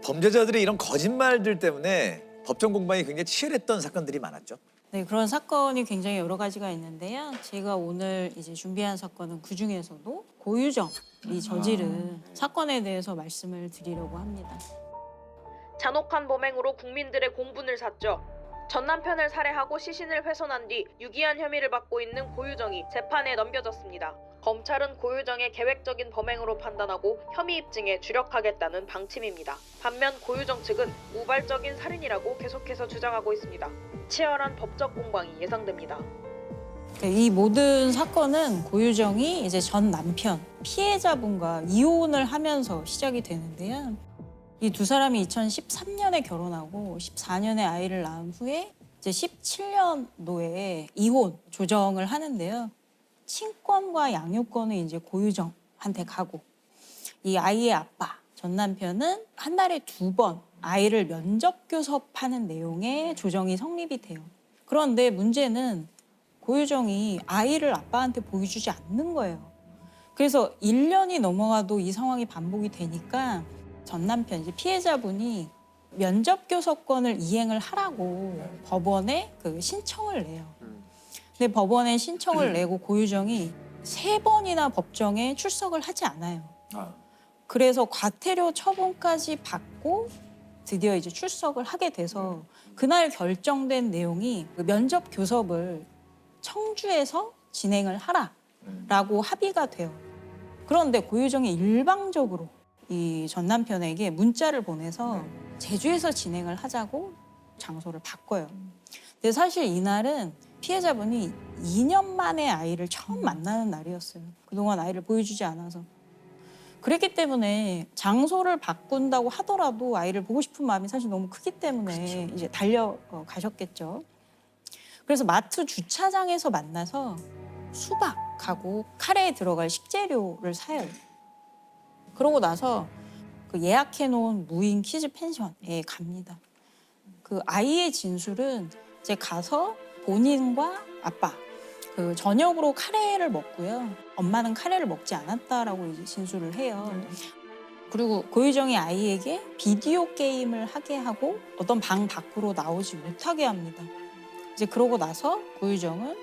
범죄자들의 이런 거짓말들 때문에 법정 공방이 굉장히 치열했던 사건들이 많았죠. 네, 그런 사건이 굉장히 여러 가지가 있는데요. 제가 오늘 이제 준비한 사건은 그중에서도 고유정이 저지른 사건에 대해서 말씀을 드리려고 합니다. 잔혹한 범행으로 국민들의 공분을 샀죠. 전 남편을 살해하고 시신을 훼손한 뒤 유기한 혐의를 받고 있는 고유정이 재판에 넘겨졌습니다. 검찰은 고유정의 계획적인 범행으로 판단하고 혐의 입증에 주력하겠다는 방침입니다. 반면 고유정 측은 우발적인 살인이라고 계속해서 주장하고 있습니다. 치열한 법적 공방이 예상됩니다. 이 모든 사건은 고유정이 이제 전 남편, 피해자분과 이혼을 하면서 시작이 되는데요. 이 두 사람이 2013년에 결혼하고 14년에 아이를 낳은 후에 이제 17년도에 이혼 조정을 하는데요. 친권과 양육권은 이제 고유정한테 가고 이 아이의 아빠, 전 남편은 한 달에 2번 아이를 면접 교섭하는 내용의 조정이 성립이 돼요. 그런데 문제는 고유정이 아이를 아빠한테 보여주지 않는 거예요. 그래서 1년이 넘어가도 이 상황이 반복이 되니까 전 남편, 이제 피해자분이 면접 교섭권을 이행을 하라고 법원에 그 신청을 내요. 근데 법원에 신청을 내고 고유정이 3번이나 법정에 출석을 하지 않아요. 그래서 과태료 처분까지 받고 드디어 이제 출석을 하게 돼서 그날 결정된 내용이 그 면접 교섭을 청주에서 진행을 하라라고 합의가 돼요. 그런데 고유정이 일방적으로 이 전 남편에게 문자를 보내서 제주에서 진행을 하자고 장소를 바꿔요. 근데 사실 이날은 피해자분이 2년 만에 아이를 처음 만나는 날이었어요. 그동안 아이를 보여주지 않아서. 그랬기 때문에 장소를 바꾼다고 하더라도 아이를 보고 싶은 마음이 사실 너무 크기 때문에 이제 달려가셨겠죠. 그래서 마트 주차장에서 만나서 수박하고 카레에 들어갈 식재료를 사요. 그러고 나서 그 예약해놓은 무인 키즈 펜션에 갑니다. 그 아이의 진술은 이제 가서 본인과 아빠 그 저녁으로 카레를 먹고요. 엄마는 카레를 먹지 않았다라고 이제 진술을 해요. 그리고 고유정이 아이에게 비디오 게임을 하게 하고 어떤 방 밖으로 나오지 못하게 합니다. 이제 그러고 나서 고유정은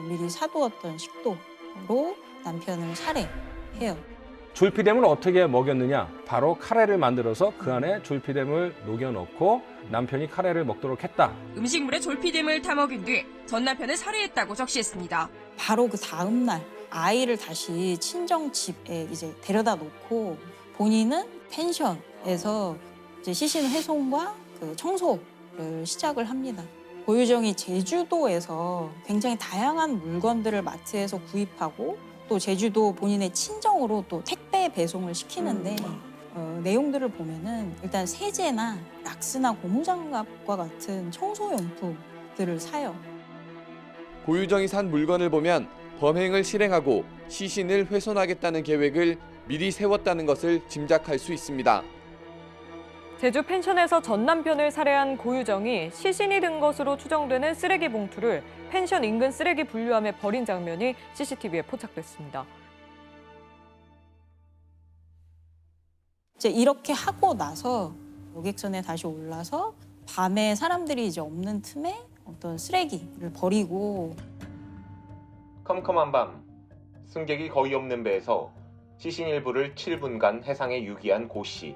미리 사두었던 식도로 남편을 살해해요. 졸피뎀을 어떻게 먹였느냐? 바로 카레를 만들어서 그 안에 졸피뎀을 녹여넣고 남편이 카레를 먹도록 했다. 음식물에 졸피뎀을 타먹인 뒤 전 남편을 살해했다고 적시했습니다. 바로 그 다음 날 아이를 다시 친정 집에 이제 데려다 놓고 본인은 펜션에서 이제 시신 훼손과 그 청소를 시작을 합니다. 고유정이 제주도에서 굉장히 다양한 물건들을 마트에서 구입하고 또 제주도 본인의 친정으로 또 택배 배송을 시키는데 내용들을 보면은 일단 세제나 락스나 고무장갑과 같은 청소용품들을 사요. 고유정이 산 물건을 보면 범행을 실행하고 시신을 훼손하겠다는 계획을 미리 세웠다는 것을 짐작할 수 있습니다. 제주 펜션에서 전 남편을 살해한 고유정이 시신이 든 것으로 추정되는 쓰레기 봉투를 펜션 인근 쓰레기 분류함에 버린 장면이 CCTV에 포착됐습니다. 이제 이렇게 하고 나서 여객선에 다시 올라서 밤에 사람들이 이제 없는 틈에 어떤 쓰레기를 버리고 컴컴한 밤, 승객이 거의 없는 배에서 시신 일부를 7분간 해상에 유기한 고 씨.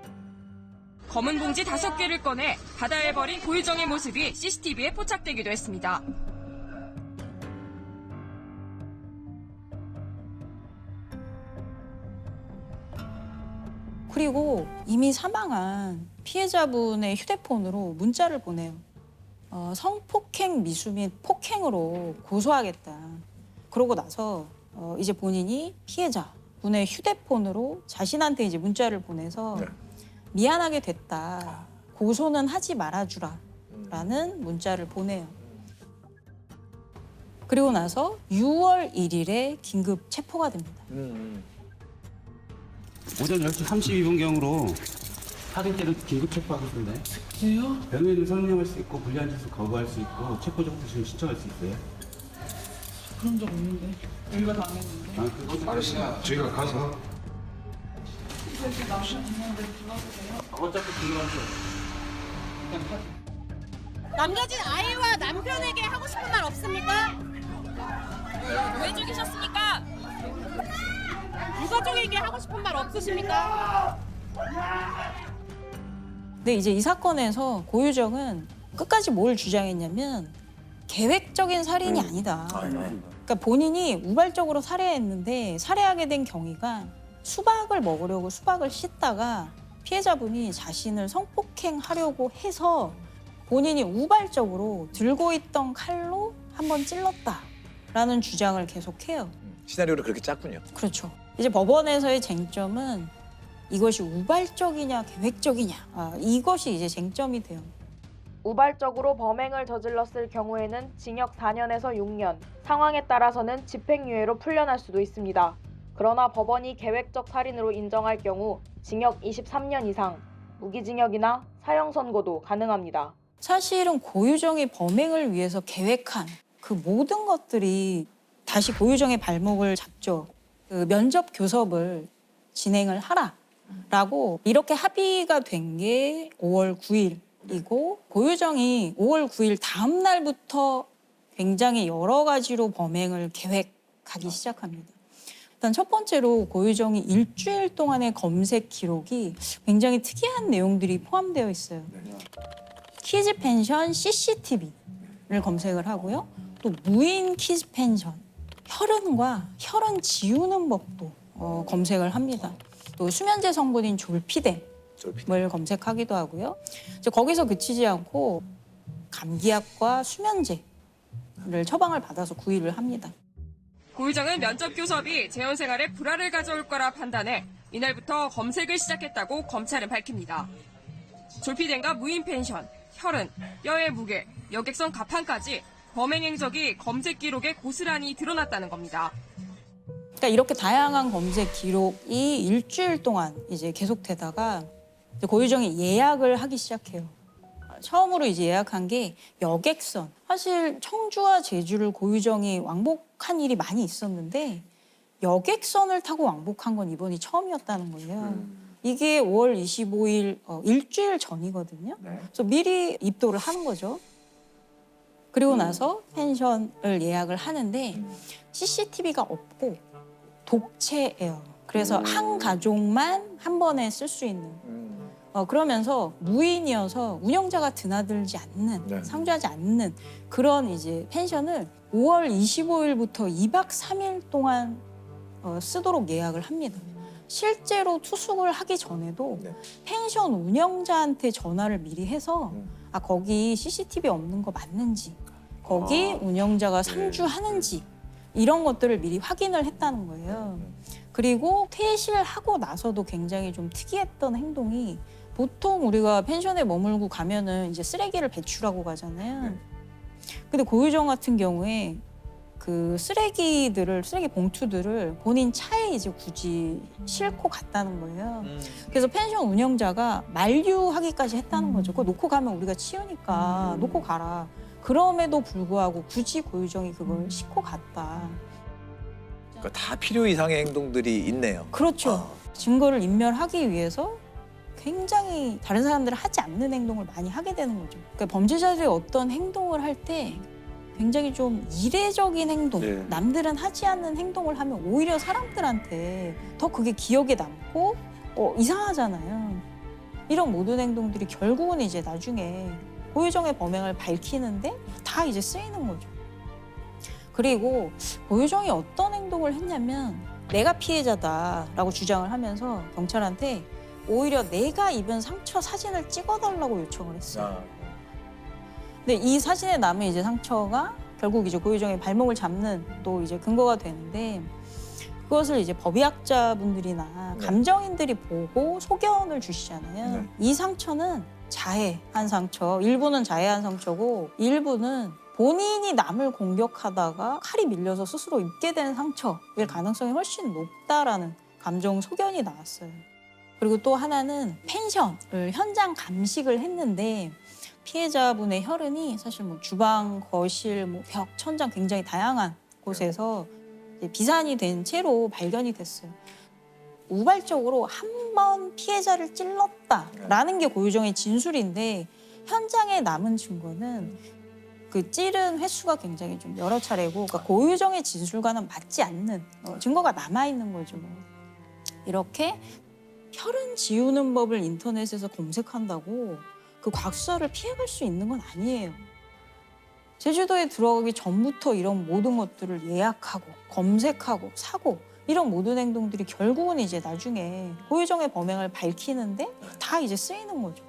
검은 봉지 5개를 꺼내 바다에 버린 고유정의 모습이 CCTV에 포착되기도 했습니다. 그리고 이미 사망한 피해자분의 휴대폰으로 문자를 보내요. 성폭행 미수 및 폭행으로 고소하겠다. 그러고 나서 이제 본인이 피해자분의 휴대폰으로 자신한테 이제 문자를 보내서 미안하게 됐다. 고소는 하지 말아주라. 라는 문자를 보내요. 그리고 나서 6월 1일에 긴급 체포가 됩니다. 오전 10시 32분경으로 사진죄를 긴급 체포하겠습니다. 왜요? 변호인은 설명할 수 있고 불리한 짓을 거부할 수 있고 체포 정도를 신청할 수 있어요. 그런 적 없는데. 우리가 당했는데. 아저씨, 저희가 가서 저기 남편 있는데 불러도 돼요? 어차피 들어가서 그냥 타. 남겨진 아이와 남편에게 하고 싶은 말 없습니까? 왜 죽이셨습니까? 유가족에게 하고 싶은 말 없으십니까? 근데 이제 이 사건에서 고유정은 끝까지 뭘 주장했냐면 계획적인 살인이 아니다. 그러니까 본인이 우발적으로 살해했는데 살해하게 된 경위가 수박을 먹으려고 수박을 씻다가 피해자분이 자신을 성폭행하려고 해서 본인이 우발적으로 들고 있던 칼로 한번 찔렀다라는 주장을 계속해요. 시나리오를 그렇게 짰군요. 그렇죠. 이제 법원에서의 쟁점은 이것이 우발적이냐 계획적이냐 이것이 이제 쟁점이 돼요. 우발적으로 범행을 저질렀을 경우에는 징역 4년에서 6년, 상황에 따라서는 집행유예로 풀려날 수도 있습니다. 그러나 법원이 계획적 살인으로 인정할 경우 징역 23년 이상, 무기징역이나 사형 선고도 가능합니다. 사실은 고유정이 범행을 위해서 계획한 그 모든 것들이 다시 고유정의 발목을 잡죠. 그 면접 교섭을 진행을 하라라고 이렇게 합의가 된 게 5월 9일이고 고유정이 5월 9일 다음 날부터 굉장히 여러 가지로 범행을 계획하기 시작합니다. 일단 첫 번째로 고유정이 일주일 동안의 검색 기록이 굉장히 특이한 내용들이 포함되어 있어요. 키즈 펜션 CCTV를 검색을 하고요. 또 무인 키즈 펜션, 혈흔과 혈흔 지우는 법도 검색을 합니다. 또 수면제 성분인 졸피뎀을 검색하기도 하고요. 이제 거기서 그치지 않고 감기약과 수면제를 처방을 받아서 구입을 합니다. 고유정은 면접 교섭이 재혼 생활에 불화를 가져올 거라 판단해 이날부터 검색을 시작했다고 검찰은 밝힙니다. 졸피뎀과 무인 펜션, 혈흔, 뼈의 무게, 여객선 가판까지 범행 행적이 검색 기록에 고스란히 드러났다는 겁니다. 그러니까 이렇게 다양한 검색 기록이 일주일 동안 이제 계속되다가 이제 고유정이 예약을 하기 시작해요. 처음으로 이제 예약한 게 여객선. 사실 청주와 제주를 고유정이 왕복한 일이 많이 있었는데 여객선을 타고 왕복한 건 이번이 처음이었다는 거예요. 이게 5월 25일 일주일 전이거든요. 그래서 미리 입도를 하는 거죠. 그리고 나서 펜션을 예약을 하는데 CCTV가 없고 독채예요. 그래서 한 가족만 한 번에 쓸 수 있는. 그러면서 무인이어서 운영자가 드나들지 않는, 상주하지 않는 그런 이제 펜션을 5월 25일부터 2박 3일 동안 쓰도록 예약을 합니다. 실제로 투숙을 하기 전에도 펜션 운영자한테 전화를 미리 해서 거기 CCTV 없는 거 맞는지, 거기 운영자가 상주하는지 이런 것들을 미리 확인을 했다는 거예요. 그리고 퇴실하고 나서도 굉장히 좀 특이했던 행동이 보통 우리가 펜션에 머물고 가면은 이제 쓰레기를 배출하고 가잖아요. 근데 고유정 같은 경우에 그 쓰레기 봉투들을 본인 차에 이제 굳이 싣고 갔다는 거예요. 그래서 펜션 운영자가 만류하기까지 했다는 거죠. 그거 놓고 가면 우리가 치우니까 놓고 가라. 그럼에도 불구하고 굳이 고유정이 그걸 싣고 갔다. 그러니까 다 필요 이상의 행동들이 있네요. 그렇죠. 증거를 인멸하기 위해서 굉장히 다른 사람들은 하지 않는 행동을 많이 하게 되는 거죠. 그러니까 범죄자들이 어떤 행동을 할 때 굉장히 좀 이례적인 행동, 남들은 하지 않는 행동을 하면 오히려 사람들한테 더 그게 기억에 남고 이상하잖아요. 이런 모든 행동들이 결국은 이제 나중에 고유정의 범행을 밝히는데 다 이제 쓰이는 거죠. 그리고 고유정이 어떤 행동을 했냐면 내가 피해자다라고 주장을 하면서 경찰한테 오히려 내가 입은 상처 사진을 찍어달라고 요청을 했어요. 근데 이 사진에 남은 이제 상처가 결국 이제 고유정의 발목을 잡는 또 이제 근거가 되는데 그것을 이제 법의학자분들이나 감정인들이 보고 소견을 주시잖아요. 이 상처는 자해한 상처, 일부는 자해한 상처고 일부는 본인이 남을 공격하다가 칼이 밀려서 스스로 입게 된 상처일 가능성이 훨씬 높다라는 감정 소견이 나왔어요. 그리고 또 하나는 펜션을 현장 감식을 했는데 피해자분의 혈흔이 사실 뭐 주방, 거실, 뭐 벽, 천장 굉장히 다양한 곳에서 이제 비산이 된 채로 발견이 됐어요. 우발적으로 한 번 피해자를 찔렀다라는 게 고유정의 진술인데 현장에 남은 증거는 그 찌른 횟수가 굉장히 좀 여러 차례고 그러니까 고유정의 진술과는 맞지 않는 증거가 남아있는 거죠. 이렇게 혈흔 지우는 법을 인터넷에서 검색한다고 그 과수사를 피해갈 수 있는 건 아니에요. 제주도에 들어가기 전부터 이런 모든 것들을 예약하고 검색하고 사고 이런 모든 행동들이 결국은 이제 나중에 고유정의 범행을 밝히는데 다 이제 쓰이는 거죠.